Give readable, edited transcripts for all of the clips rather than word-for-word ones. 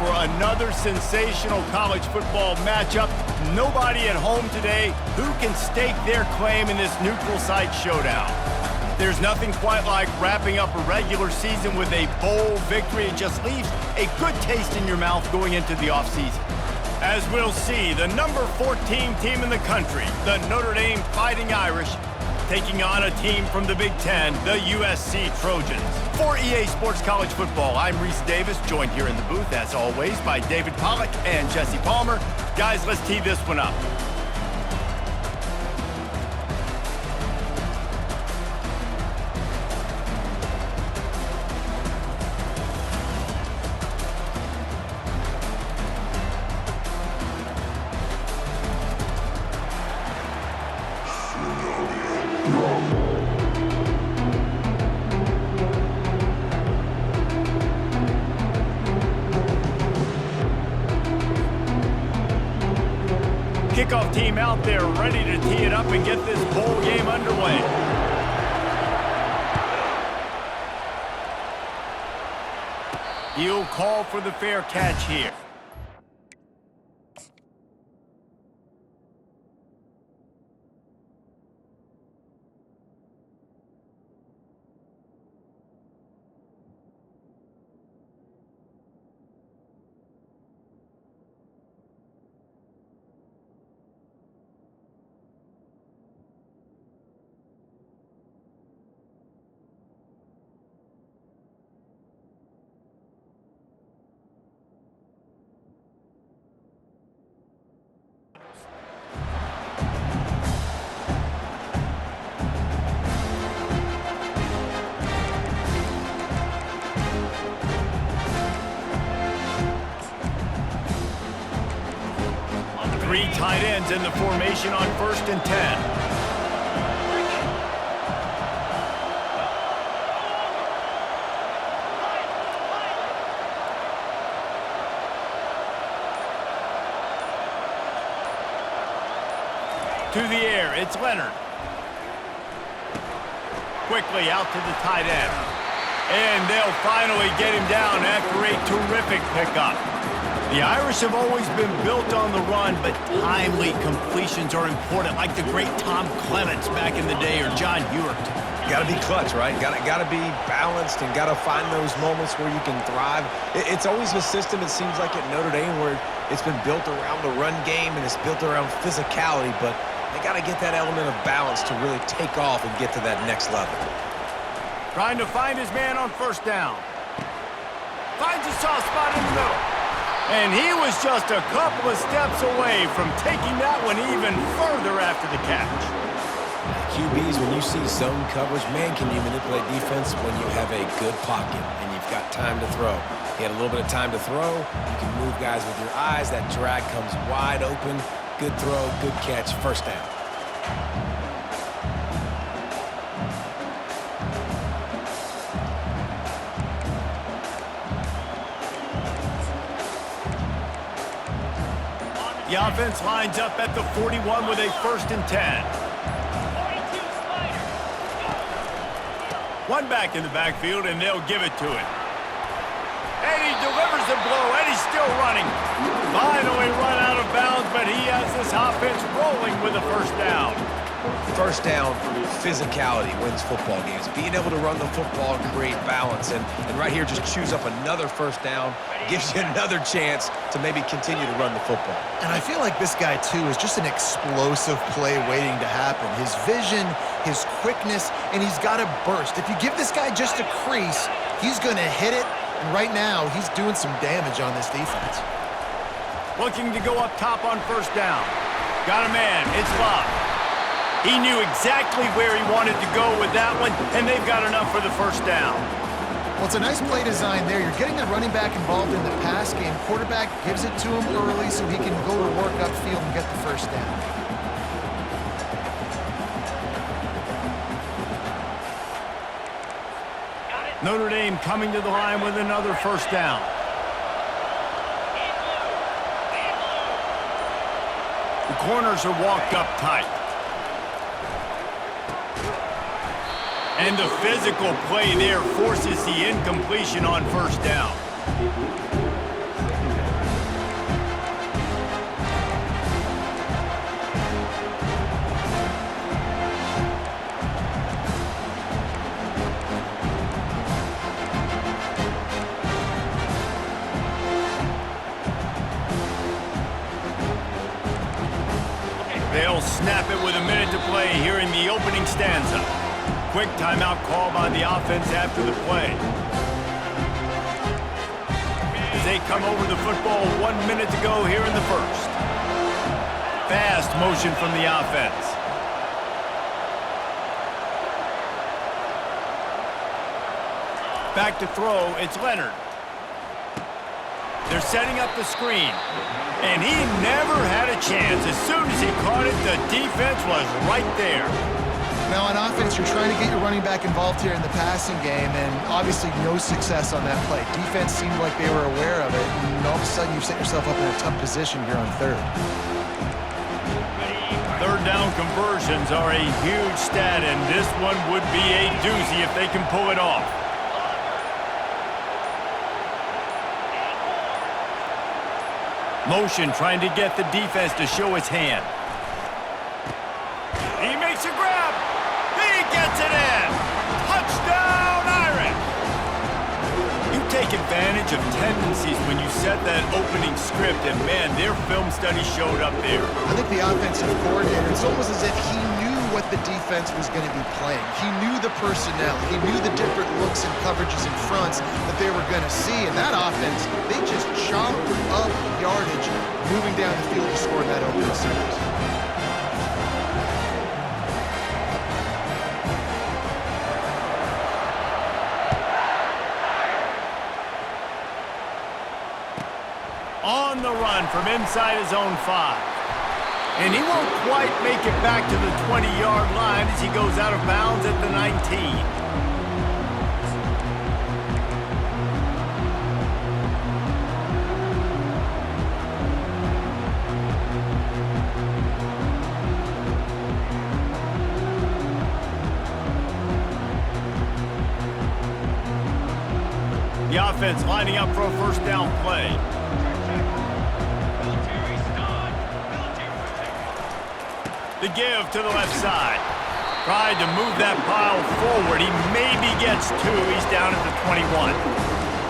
for another sensational college football matchup. Nobody at home today who can stake their claim in this neutral site showdown. There's nothing quite like wrapping up a regular season with a bowl victory. It just leaves a good taste in your mouth going into the offseason. As we'll see, the number 14 team in the country, the Notre Dame Fighting Irish, taking on a team from the Big Ten, the USC Trojans. For EA Sports College Football, I'm Reese Davis, joined here in the booth, as always, by David Pollack and Jesse Palmer. Guys, let's tee this one up. Kickoff team out there ready to tee it up and get this bowl game underway. He'll call for the fair catch here. Three tight ends in the formation on 1st and 10. To the air, it's Leonard. Quickly out to the tight end. And they'll finally get him down after a terrific pickup. The Irish have always been built on the run, but timely completions are important, like the great Tom Clements back in the day or John Hewart. Got to be clutch, right? Got to be balanced and got to find those moments where you can thrive. It's always a system, it seems like, at Notre Dame where it's been built around the run game and it's built around physicality, but they got to get that element of balance to really take off and get to that next level. Trying to find his man on 1st down. Finds a soft spot in the middle. And he was just a couple of steps away from taking that one even further after the catch. QBs, when you see zone coverage, man, can you manipulate defense when you have a good pocket and you've got time to throw. He had a little bit of time to throw. You can move guys with your eyes. That drag comes wide open. Good throw, good catch, 1st down. The offense lines up at the 41 with a 1st and 10. One back in the backfield, and they'll give it to him. And he delivers the blow, and he's still running. Finally run out of bounds, but he has this offense rolling with a 1st down. 1st down, physicality wins football games. Being able to run the football and create balance. And right here, just choose up another 1st down. Gives you another chance to maybe continue to run the football. And I feel like this guy, too, is just an explosive play waiting to happen. His vision, his quickness, and he's got to burst. If you give this guy just a crease, he's going to hit it. And right now, he's doing some damage on this defense. Looking to go up top on 1st down. Got a man. It's Love. He knew exactly where he wanted to go with that one, and they've got enough for the 1st down. Well, it's a nice play design there. You're getting the running back involved in the pass game. Quarterback gives it to him early so he can go to work upfield and get the 1st down. Notre Dame coming to the line with another 1st down. The corners are walked up tight. And the physical play there forces the incompletion on 1st down. They'll snap it with a minute to play here in the opening stanza. Quick timeout call by the offense after the play. As they come over the football, 1 minute to go here in the first. Fast motion from the offense. Back to throw, it's Leonard. They're setting up the screen. And he never had a chance. As soon as he caught it, the defense was right there. Now on offense, you're trying to get your running back involved here in the passing game, and obviously no success on that play. Defense seemed like they were aware of it, and all of a sudden you've set yourself up in a tough position here on third. Third down conversions are a huge stat, and this one would be a doozy if they can pull it off. Motion trying to get the defense to show his hand. He makes a grab. He gets it in. Touchdown, Irish. You take advantage of tendencies when you set that opening script, and man, their film study showed up there. I think the offensive coordinator, it's almost as if he knew what the defense was going to be playing. He knew the personnel. He knew the different looks and coverages and fronts that they were going to see. And that offense, they just chopped up yardage moving down the field to score that opening series. On the run from inside his own 5. And he won't quite make it back to the 20-yard line as he goes out of bounds at the 19. The offense lining up for a first down play. The give to the left side. Tried to move that pile forward. He maybe gets 2. He's down at the 21.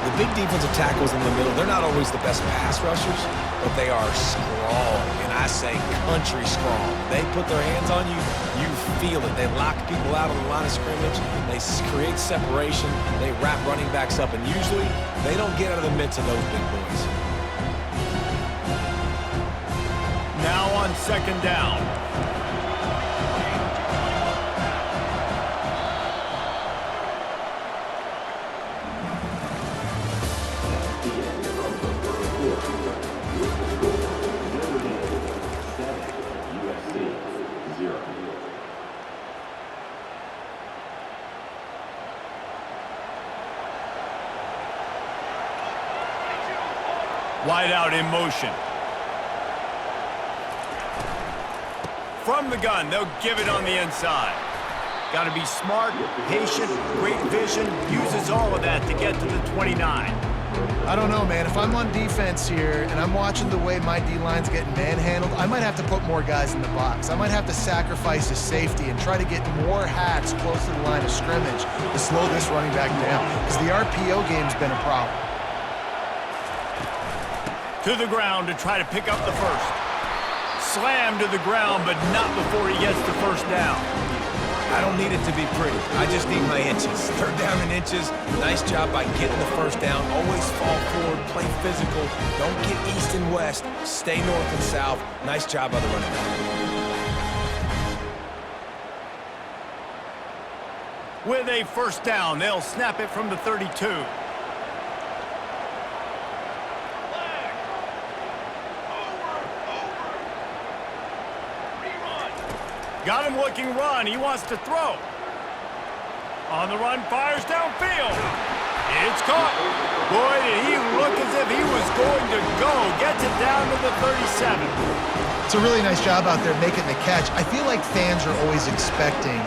The big defensive tackles in the middle, they're not always the best pass rushers, but they are strong, and I say country strong. They put their hands on you, you feel it. They lock people out on the line of scrimmage. They create separation. They wrap running backs up, and usually they don't get out of the midst of those big boys. Now on second down. Wide out in motion. From the gun, they'll give it on the inside. Got to be smart, patient, great vision, uses all of that to get to the 29. I don't know, man. If I'm on defense here and I'm watching the way my D-line's getting manhandled, I might have to put more guys in the box. I might have to sacrifice a safety and try to get more hacks close to the line of scrimmage to slow this running back down, because the RPO game's been a problem. To the ground to try to pick up the first. Slammed to the ground, but not before he gets the first down. I don't need it to be pretty. I just need my inches. Third down in inches. Nice job by getting the first down. Always fall forward, play physical. Don't get east and west. Stay north and south. Nice job by the running back. With a first down, they'll snap it from the 32. Got him looking run. He wants to throw. On the run, fires downfield. It's caught. Boy, did he look as if he was going to go. Gets it down to the 37. It's a really nice job out there making the catch. I feel like fans are always expecting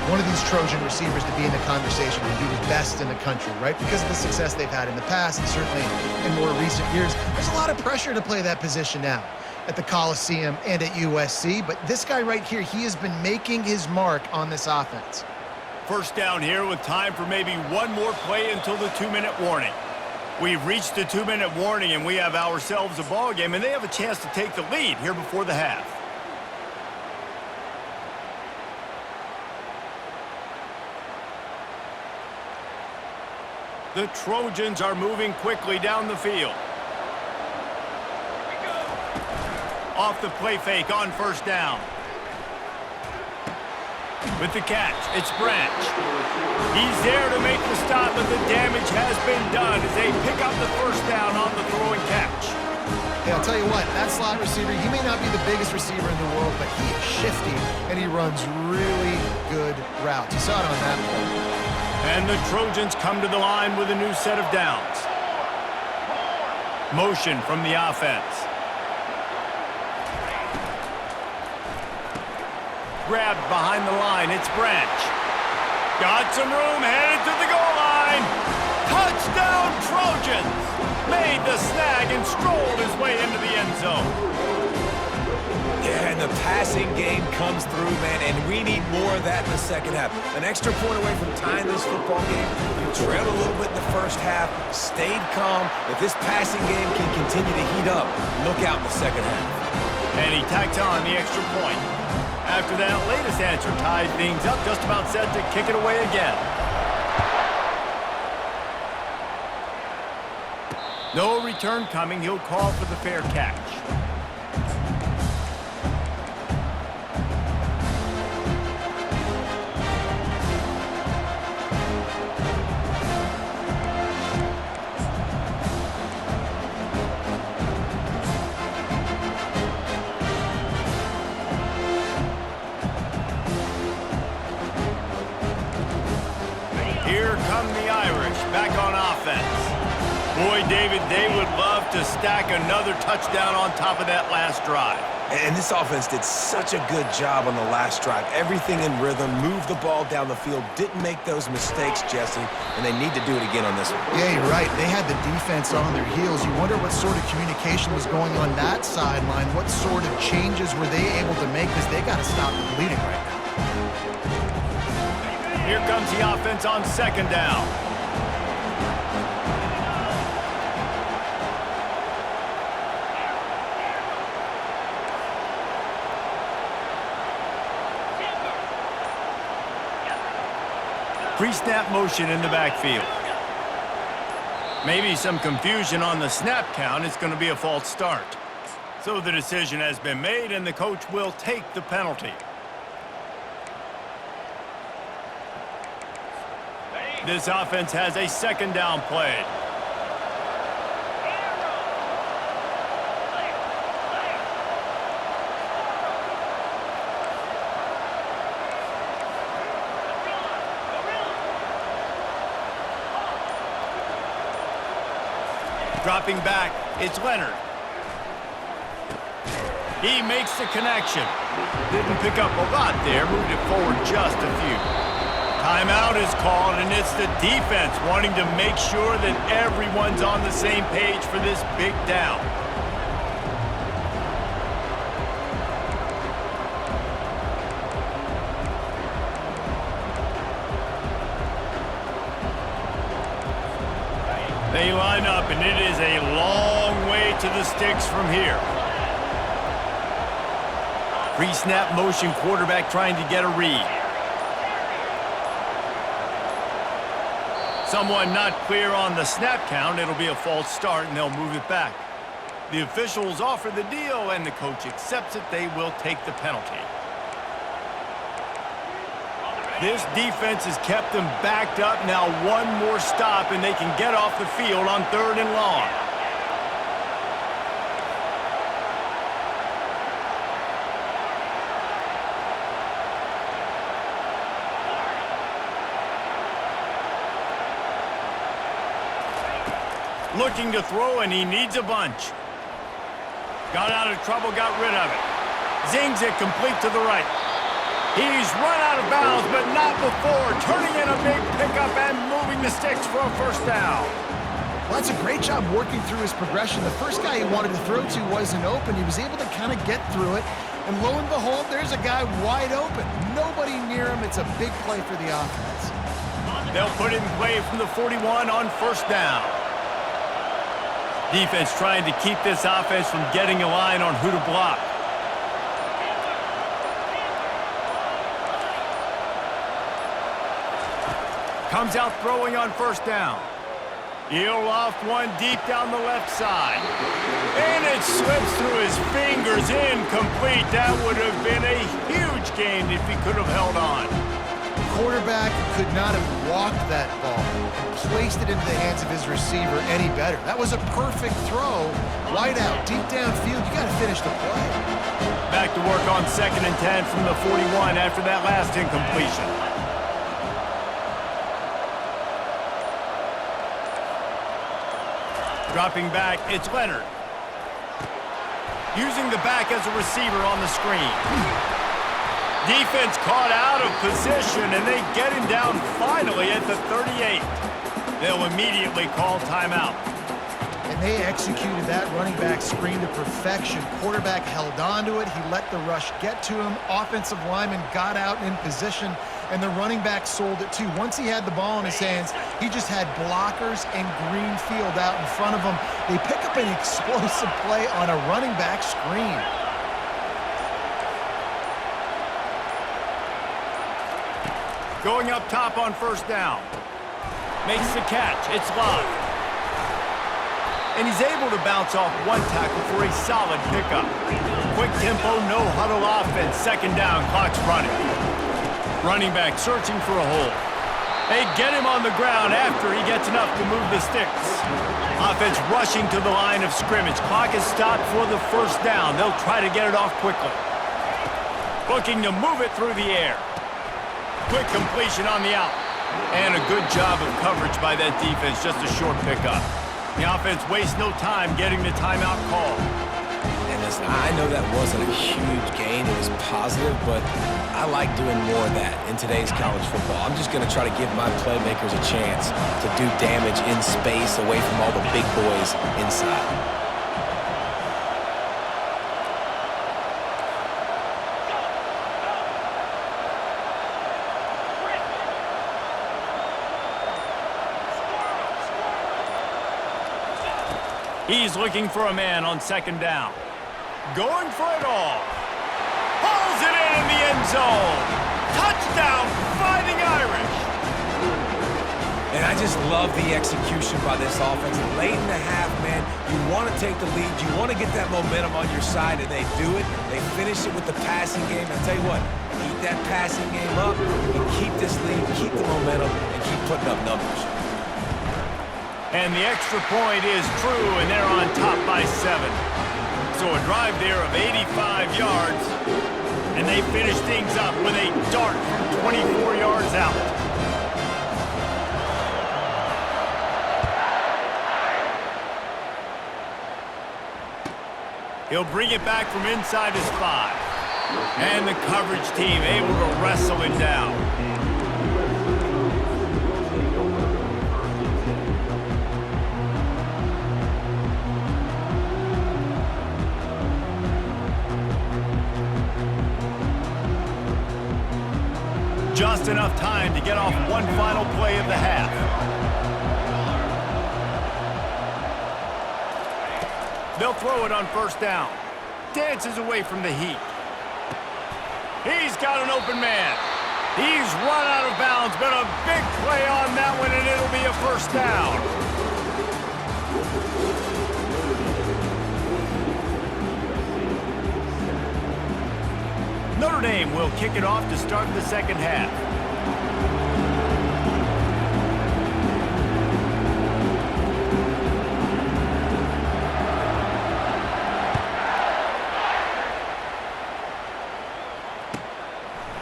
one of these Trojan receivers to be in the conversation and do the best in the country, right? Because of the success they've had in the past and certainly in more recent years. There's a lot of pressure to play that position now at the Coliseum and at USC, but this guy right here, he has been making his mark on this offense. First down here with time for maybe one more play until the 2-minute warning. We've reached the 2-minute warning, and we have ourselves a ball game, and they have a chance to take the lead here before the half. The Trojans are moving quickly down the field. Off the play fake on first down. With the catch, it's Branch. He's there to make the stop, but the damage has been done as they pick up the first down on the throw and catch. Hey, I'll tell you what, that slot receiver, he may not be the biggest receiver in the world, but he is shifty, and he runs really good routes. You saw it on that play. And the Trojans come to the line with a new set of downs. Motion from the offense. Grabbed behind the line, it's Branch. Got some room, headed to the goal line. Touchdown Trojans! Made the snag and strolled his way into the end zone. Yeah, and the passing game comes through, man, and we need more of that in the second half. An extra point away from tying this football game. You trailed a little bit in the first half, stayed calm. If this passing game can continue to heat up, look out in the second half. And he tacks on the extra point. After that latest answer tied things up, just about set to kick it away again. No return coming. He'll call for the fair catch. Here come the Irish back on offense. Boy, David, they would love to stack another touchdown on top of that last drive. And this offense did such a good job on the last drive. Everything in rhythm, moved the ball down the field, didn't make those mistakes, Jesse, and they need to do it again on this one. Yeah, you're right. They had the defense on their heels. You wonder what sort of communication was going on that sideline. What sort of changes were they able to make, because they got to stop the bleeding right now. Here comes the offense on second down. Pre-snap motion in the backfield. Maybe some confusion on the snap count. It's going to be a false start. So the decision has been made, and the coach will take the penalty. This offense has a second down play. Dropping back, it's Leonard. He makes the connection. Didn't pick up a lot there, moved it forward just a few. Timeout is called, and it's the defense wanting to make sure that everyone's on the same page for this big down. They line up, and it is a long way to the sticks from here. Pre-snap motion, quarterback trying to get a read. Someone not clear on the snap count. It'll be a false start, and they'll move it back. The officials offer the deal, and the coach accepts it. They will take the penalty. This defense has kept them backed up. Now one more stop, and they can get off the field on 3rd and long. Looking to throw, and he needs a bunch. Got out of trouble, got rid of it. Zings it complete to the right. He's run out of bounds, but not before. Turning in a big pickup and moving the sticks for a first down. Well, that's a great job working through his progression. The first guy he wanted to throw to wasn't open. He was able to kind of get through it. And lo and behold, there's a guy wide open. Nobody near him. It's a big play for the offense. They'll put it in play from the 41 on first down. Defense trying to keep this offense from getting a line on who to block. Comes out throwing on first down. He'll loft one deep down the left side. And it slips through his fingers, incomplete. That would have been a huge gain if he could have held on. Quarterback could not have walked that ball and placed it into the hands of his receiver any better. That was a perfect throw. Wide out, deep downfield. You got to finish the play. Back to work on 2nd and 10 from the 41 after that last incompletion. Dropping back, it's Leonard. Using the back as a receiver on the screen. Defense caught out of position, and they get him down finally at the 38. They'll immediately call timeout. And they executed that running back screen to perfection. Quarterback held on to it. He let the rush get to him. Offensive lineman got out in position, and the running back sold it too. Once he had the ball in his hands, he just had blockers and green field out in front of him. They pick up an explosive play on a running back screen. Going up top on 1st down. Makes the catch. It's Love. And he's able to bounce off one tackle for a solid pickup. Quick tempo, no huddle offense. 2nd down, clock's running. Running back searching for a hole. They get him on the ground after he gets enough to move the sticks. Offense rushing to the line of scrimmage. Clock is stopped for the 1st down. They'll try to get it off quickly. Looking to move it through the air. Quick completion on the out. And a good job of coverage by that defense. Just a short pickup. The offense wastes no time getting the timeout call. And listen, I know that wasn't a huge gain. It was positive, but I like doing more of that in today's college football. I'm just going to try to give my playmakers a chance to do damage in space away from all the big boys inside. He's looking for a man on 2nd down. Going for it all. Pulls it in the end zone. Touchdown, Fighting Irish. And I just love the execution by this offense. Late in the half, man, you want to take the lead. You want to get that momentum on your side, and they do it. They finish it with the passing game. I'll tell you what, keep that passing game up. You can keep this lead, keep the momentum, and keep putting up numbers. And the extra point is true, and they're on top by 7. So a drive there of 85 yards, and they finish things up with a dart from 24 yards out. He'll bring it back from inside his 5. And the coverage team able to wrestle it down. Just enough time to get off one final play of the half. They'll throw it on 1st down. Dances away from the heat. He's got an open man. He's run out of bounds, but a big play on that one, and it'll be a 1st down. Notre Dame will kick it off to start the 2nd half.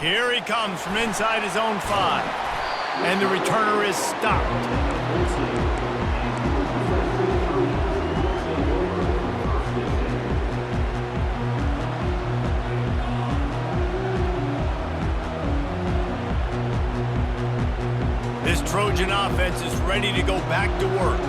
Here he comes from inside his own 5. And the returner is stopped. This Trojan offense is ready to go back to work.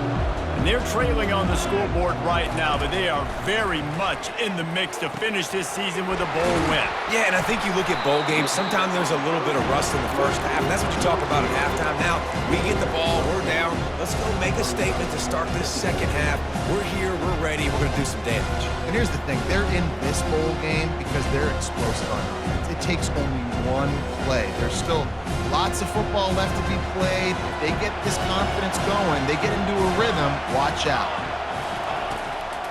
And they're trailing on the scoreboard right now, but they are very much in the mix to finish this season with a bowl win. Yeah, and I think you look at bowl games, sometimes there's a little bit of rust in the 1st half, and that's what you talk about at halftime. Now, we get the ball, we're down, let's go make a statement to start this 2nd half. We're here, we're ready. ready. We're going to do some damage. And here's the thing. They're in this bowl game because they're explosive on offense. It takes only one play. There's still lots of football left to be played. If they get this confidence going, they get into a rhythm, watch out.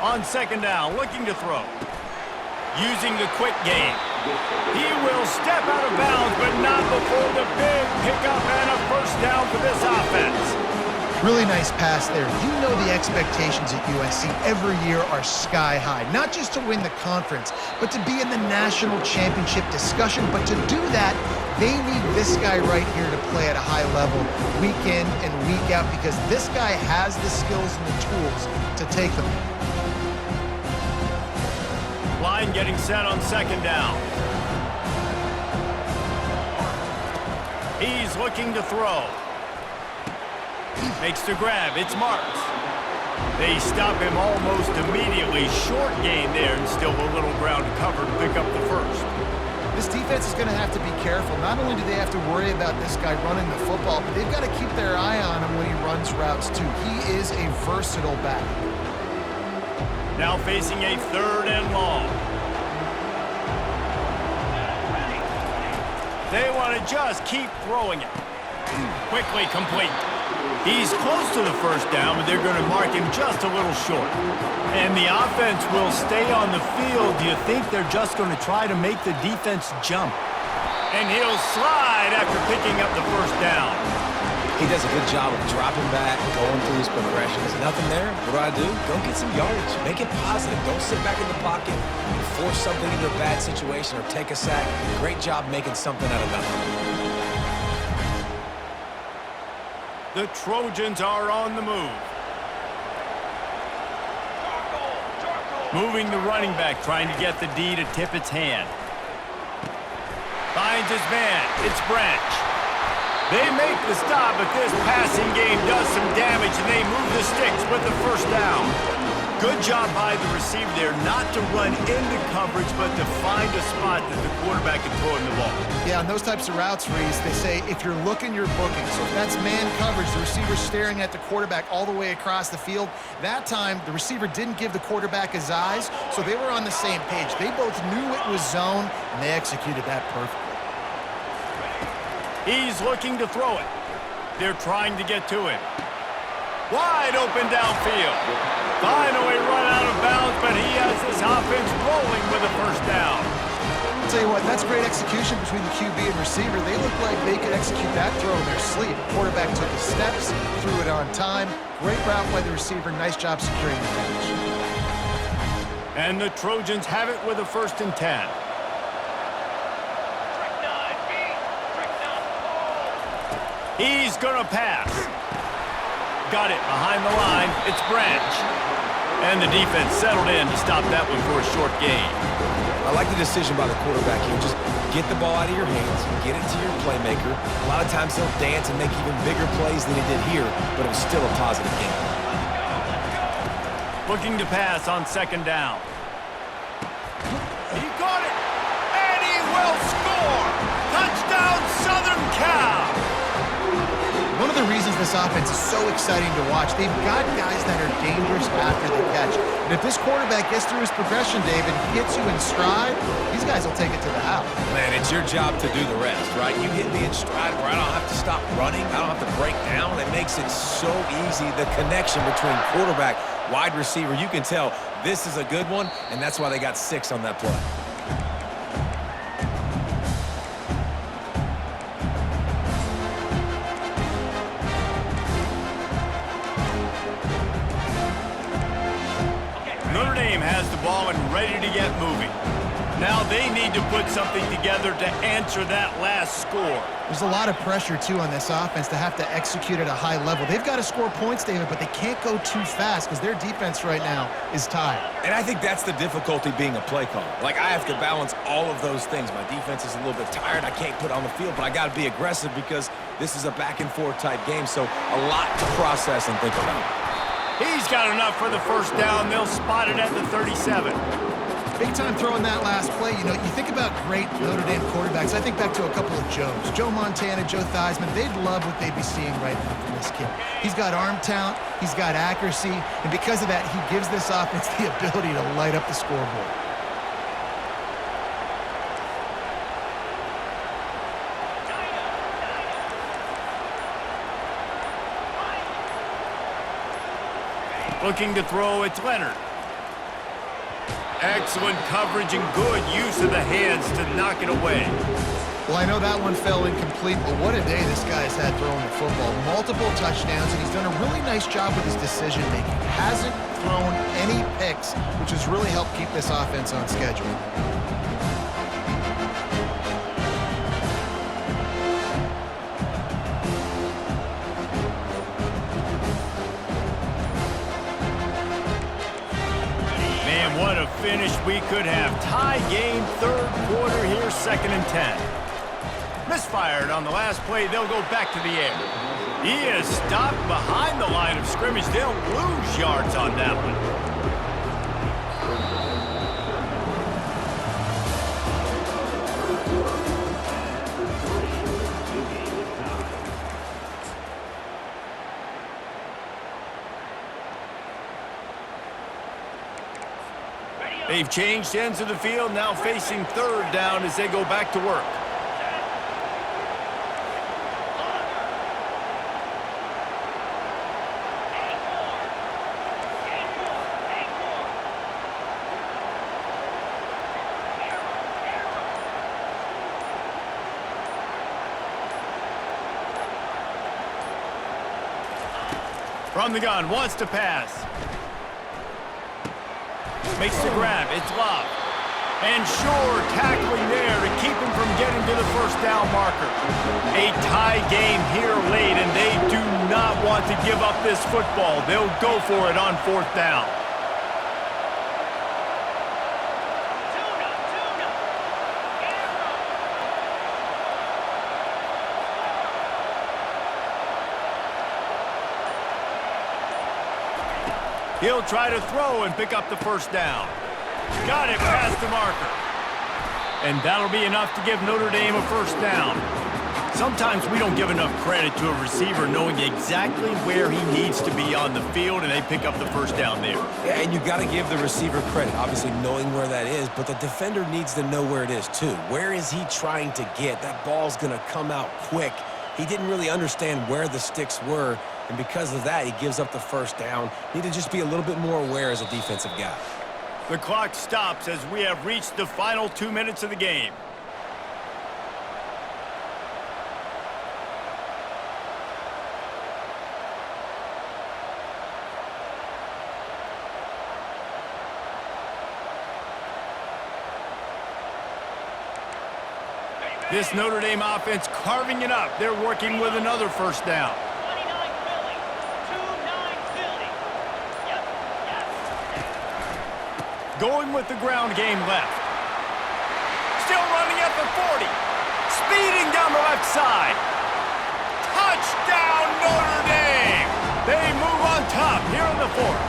On second down, looking to throw. Using the quick game. He will step out of bounds, but not before the big pickup and a first down for this offense. Really nice pass there. You know the expectations at USC every year are sky high. Not just to win the conference, but to be in the national championship discussion. But to do that, they need this guy right here to play at a high level week in and week out because this guy has the skills and the tools to take them. Line getting set on second down. He's looking to throw. Makes the grab. It's Marks. They stop him almost immediately. Short gain there and still a little ground to cover to pick up the first. This defense is going to have to be careful. Not only do they have to worry about this guy running the football, but they've got to keep their eye on him when he runs routes too. He is a versatile back. Now facing a third and long. They want to just keep throwing it. Quickly complete. He's close to the first down, but they're going to mark him just a little short. And the offense will stay on the field. Do you think they're just going to try to make the defense jump? And he'll slide after picking up the first down. He does a good job of dropping back, going through his progressions. Nothing there. What do? Go get some yardage. Make it positive. Don't sit back in the pocket and force something into a bad situation or take a sack. Great job making something out of nothing. The Trojans are on the move. Moving the running back, trying to get the D to tip its hand. Finds his man. It's Branch. They make the stop, but this passing game does some damage, and they move the sticks with the first down. Good job by the receiver there not to run into coverage, but to find a spot that the quarterback can throw him the ball. Yeah, on those types of routes, Reese, they say if you're looking, you're booking. So if that's man coverage, the receiver's staring at the quarterback all the way across the field. That time, the receiver didn't give the quarterback his eyes, so they were on the same page. They both knew it was zone, and they executed that perfectly. He's looking to throw it. They're trying to get to him. Wide open downfield. Finally run out of bounds, but he has this offense rolling with a first down. I'll tell you what, that's great execution between the QB and receiver. They look like they could execute that throw in their sleep. Quarterback took his steps, threw it on time. Great route by the receiver. Nice job securing the catch. And the Trojans have it with a 1st and 10. He's going to pass. Got it behind the line. It's Branch. And the defense settled in to stop that one for a short gain. I like the decision by the quarterback here. Just get the ball out of your hands, get it to your playmaker. A lot of times he'll dance and make even bigger plays than he did here, but it was still a positive game. Looking to pass on second down. He got it, and he will score! Touchdown, Southern Cal! One of the reasons this offense is so exciting to watch, they've got guys that are dangerous after the catch. And if this quarterback gets through his progression, David, hits you in stride, these guys will take it to the house. Man, it's your job to do the rest, right? You hit me in stride where I don't have to stop running. I don't have to break down. It makes it so easy. The connection between quarterback, wide receiver, you can tell this is a good one, and that's why they got 6 on that play. Notre Dame has the ball and ready to get moving. Now they need to put something together to answer that last score. There's a lot of pressure, too, on this offense to have to execute at a high level. They've got to score points, David, but they can't go too fast because their defense right now is tired. And I think that's the difficulty being a play caller. Like, I have to balance all of those things. My defense is a little bit tired. I can't put on the field, but I got to be aggressive because this is a back-and-forth type game, so a lot to process and think about. He's got enough for the first down. They'll spot it at the 37. Big time throwing that last play. You know, you think about great Notre Dame quarterbacks. I think back to a couple of Joes. Joe Montana, Joe Theismann. They'd love what they'd be seeing right now from this kid. He's got arm talent. He's got accuracy. And because of that, he gives this offense the ability to light up the scoreboard. Looking to throw, it's Leonard. Excellent coverage and good use of the hands to knock it away. Well, I know that one fell incomplete, but what a day this guy's had throwing the football. Multiple touchdowns, and he's done a really nice job with his decision-making. Hasn't thrown any picks, which has really helped keep this offense on schedule. What a finish we could have. Tie game, third quarter here, 2nd and 10. Misfired on the last play. They'll go back to the air. He is stopped behind the line of scrimmage. They'll lose yards on that one. They've changed ends of the field, now facing 3rd down as they go back to work. From the gun, wants to pass. Makes the grab, it's Love. And sure, tackling there to keep him from getting to the 1st down marker. A tie game here late, and they do not want to give up this football. They'll go for it on 4th down. He'll try to throw and pick up the 1st down. Got it past the marker. And that'll be enough to give Notre Dame a 1st down. Sometimes we don't give enough credit to a receiver knowing exactly where he needs to be on the field, and they pick up the 1st down there. Yeah, and you got to give the receiver credit, obviously knowing where that is, but the defender needs to know where it is too. Where is he trying to get? That ball's going to come out quick. He didn't really understand where the sticks were, and because of that, he gives up the 1st down. Need to just be a little bit more aware as a defensive guy. The clock stops as we have reached the final 2 minutes of the game. This Notre Dame offense carving it up. They're working with another 1st down. Going with the ground game left. Still running at the 40. Speeding down the left side. Touchdown, Notre Dame! They move on top here in the 4th.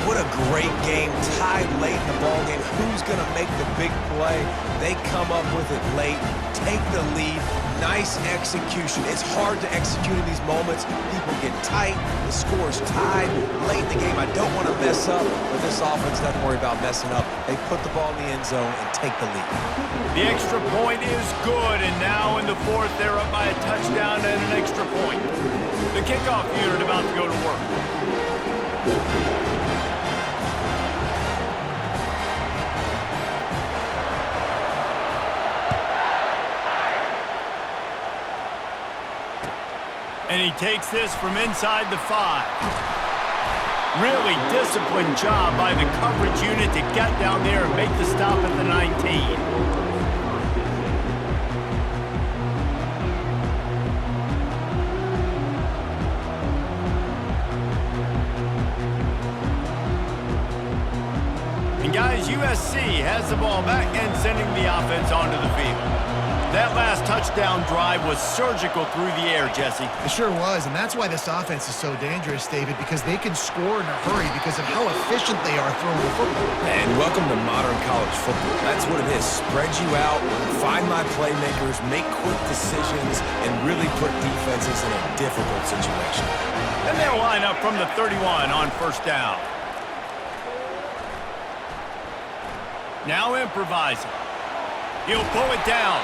What a great game, tied late in the ballgame. Who's going to make the big play? They come up with it late, take the lead. Nice execution. It's hard to execute in these moments. People get tight. The score's tied late in the game. I don't want to mess up, but this offense doesn't worry about messing up. They put the ball in the end zone and take the lead. The extra point is good, and now in the 4th, they're up by a touchdown and an extra point. The kickoff unit about to go to work. And he takes this from inside the 5. Really disciplined job by the coverage unit to get down there and make the stop at the 19. And guys, USC has the ball back and sending the offense onto the field. That last touchdown drive was surgical through the air, Jesse. It sure was, and that's why this offense is so dangerous, David, because they can score in a hurry because of how efficient they are throwing the football. And welcome to modern college football. That's what it is. Spread you out, find my playmakers, make quick decisions, and really put defenses in a difficult situation. And they'll line up from the 31 on first down. Now improvising. He'll pull it down.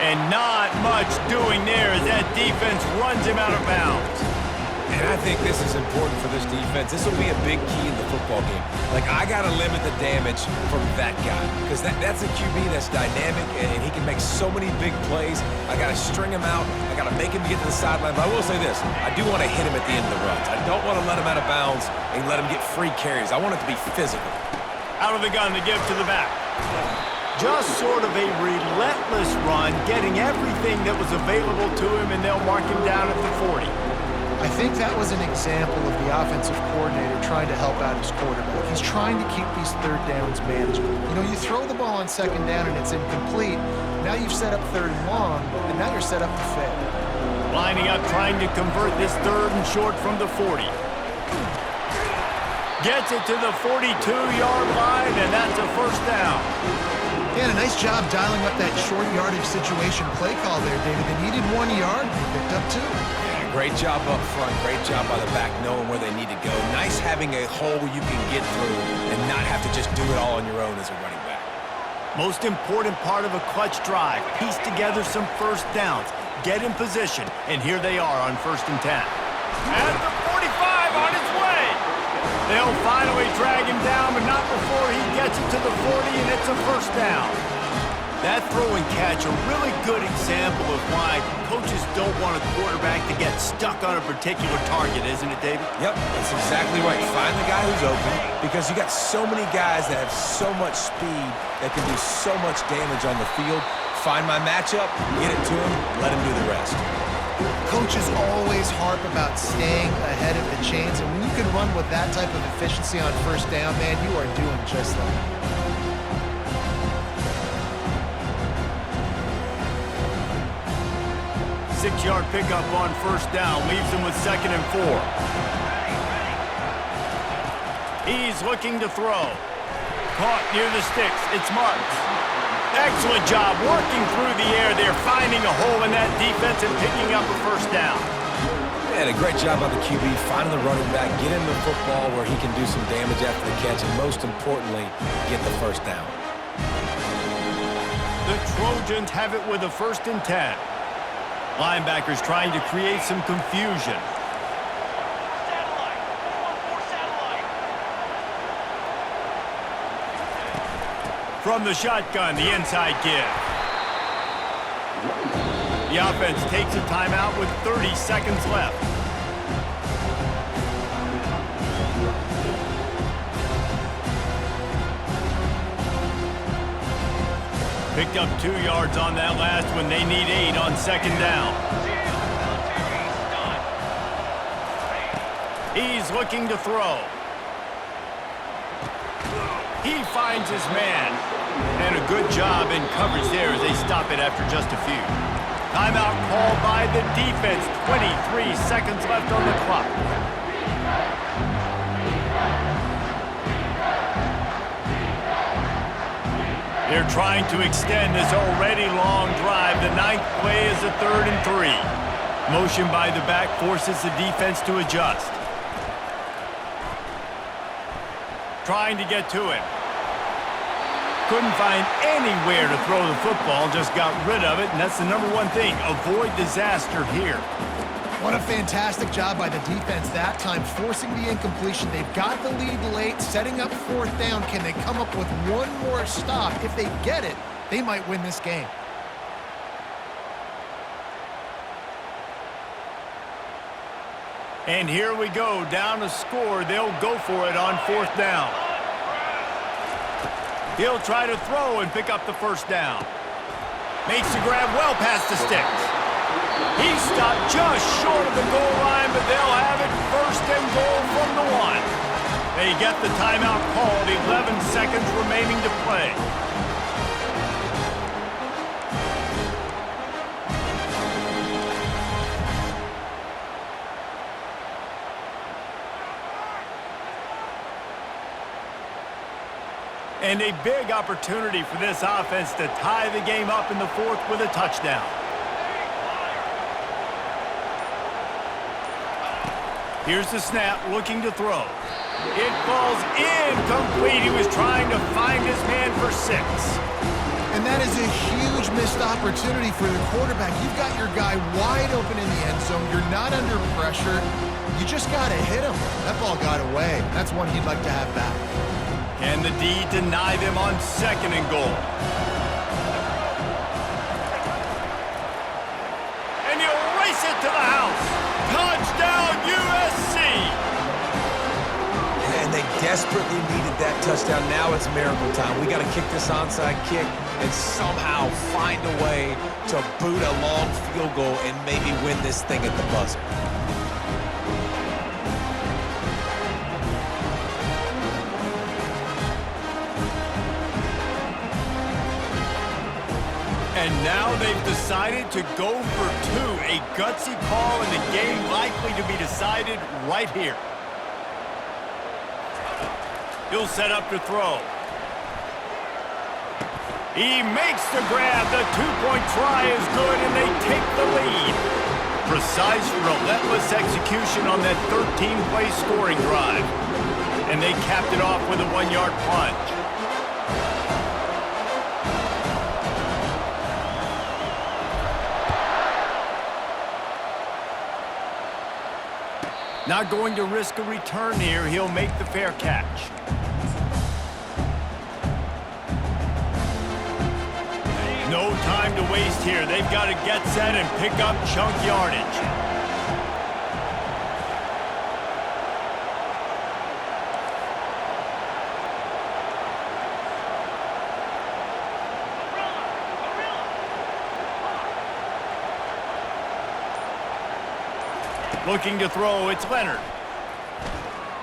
And not much doing there as that defense runs him out of bounds. And I think this is important for this defense. This will be a big key in the football game. Like, I got to limit the damage from that guy because that's a QB that's dynamic and he can make so many big plays. I got to string him out. I got to make him get to the sideline. But I will say this. I do want to hit him at the end of the runs. I don't want to let him out of bounds and let him get free carries. I want it to be physical. Out of the gun to give to the back. Just sort of a relentless run, getting everything that was available to him, and they'll mark him down at the 40. I think that was an example of the offensive coordinator trying to help out his quarterback. He's trying to keep these third downs manageable. You know, you throw the ball on second down and it's incomplete. Now you've set up third and long, and now you're set up to fail. Lining up, trying to convert this third and short from the 40. Gets it to the 42-yard line, and that's a first down. Yeah, and a nice job dialing up that short yardage situation play call there, David. They needed 1 yard, they picked up 2. Yeah, great job up front. Great job by the back, knowing where they need to go. Nice having a hole you can get through and not have to just do it all on your own as a running back. Most important part of a clutch drive. Piece together some first downs. Get in position, and here they are on 1st and 10. At the 45 on its way. They'll finally drag him down, but not before he gets it to the 40, and it's a first down. That throw and catch, a really good example of why coaches don't want a quarterback to get stuck on a particular target, isn't it, David? Yep, that's exactly right. Find the guy who's open because you got so many guys that have so much speed that can do so much damage on the field. Find my matchup, get it to him, let him do the rest. Coaches always harp about staying ahead of the chains, and when you can run with that type of efficiency on first down, man, you are doing just that. Six-yard pickup on first down, leaves him with 2nd and 4. He's looking to throw. Caught near the sticks, it's Marks. Excellent job working through the air there, finding a hole in that defense and picking up a first down. And a great job by the QB, finding the running back, get him the football where he can do some damage after the catch, and most importantly, get the first down. The Trojans have it with a 1st and 10. Linebackers trying to create some confusion. From the shotgun, the inside give. The offense takes a timeout with 30 seconds left. Picked up 2 yards on that last one. They need 8 on 2nd down. He's looking to throw. He finds his man. And a good job in coverage there as they stop it after just a few. Timeout called by the defense. 23 seconds left on the clock. They're trying to extend this already long drive. The 9th play is a 3rd and 3. Motion by the back forces the defense to adjust. Trying to get to him. Couldn't find anywhere to throw the football, just got rid of it, and that's the #1 thing. Avoid disaster here. What a fantastic job by the defense that time, forcing the incompletion. They've got the lead late, setting up 4th down. Can they come up with one more stop? If they get it, they might win this game. And here we go, down a score. They'll go for it on 4th down. He'll try to throw and pick up the first down. Makes the grab well past the sticks. He stopped just short of the goal line, but they'll have it 1st and goal from the 1. They get the timeout called, 11 seconds remaining to play. And a big opportunity for this offense to tie the game up in the fourth with a touchdown. Here's the snap, looking to throw. It falls incomplete. He was trying to find his man for 6. And that is a huge missed opportunity for the quarterback. You've got your guy wide open in the end zone. You're not under pressure. You just got to hit him. That ball got away. That's one he'd like to have back. Can the D deny them on 2nd and goal? And he'll race it to the house. Touchdown, USC! And they desperately needed that touchdown. Now it's miracle time. We got to kick this onside kick and somehow find a way to boot a long field goal and maybe win this thing at the buzzer. And now they've decided to go for 2. A gutsy call, and the game likely to be decided right here. He'll set up to throw. He makes the grab. The 2-point try is good, and they take the lead. Precise, relentless execution on that 13-play scoring drive. And they capped it off with a 1-yard plunge. Not going to risk a return here. He'll make the fair catch. No time to waste here. They've got to get set and pick up chunk yardage. Looking to throw, it's Leonard.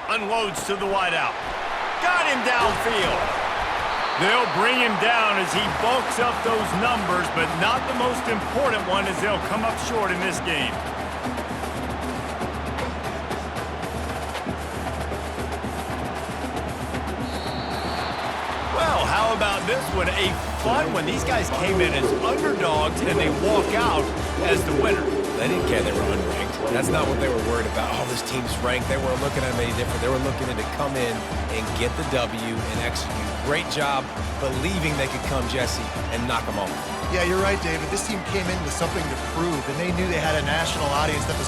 Unloads to the wideout. Got him downfield. They'll bring him down as he bulks up those numbers, but not the most important one as they'll come up short in this game. Well, how about this one? A fun one. These guys came in as underdogs, and they walk out as the winner. They didn't care they were unranked. That's not what they were worried about. Oh, this team's ranked. They weren't looking at them any different. They were looking at to come in and get the W and execute. Great job believing they could come, Jesse, and knock them off. Yeah, you're right, David. This team came in with something to prove, and they knew they had a national audience that was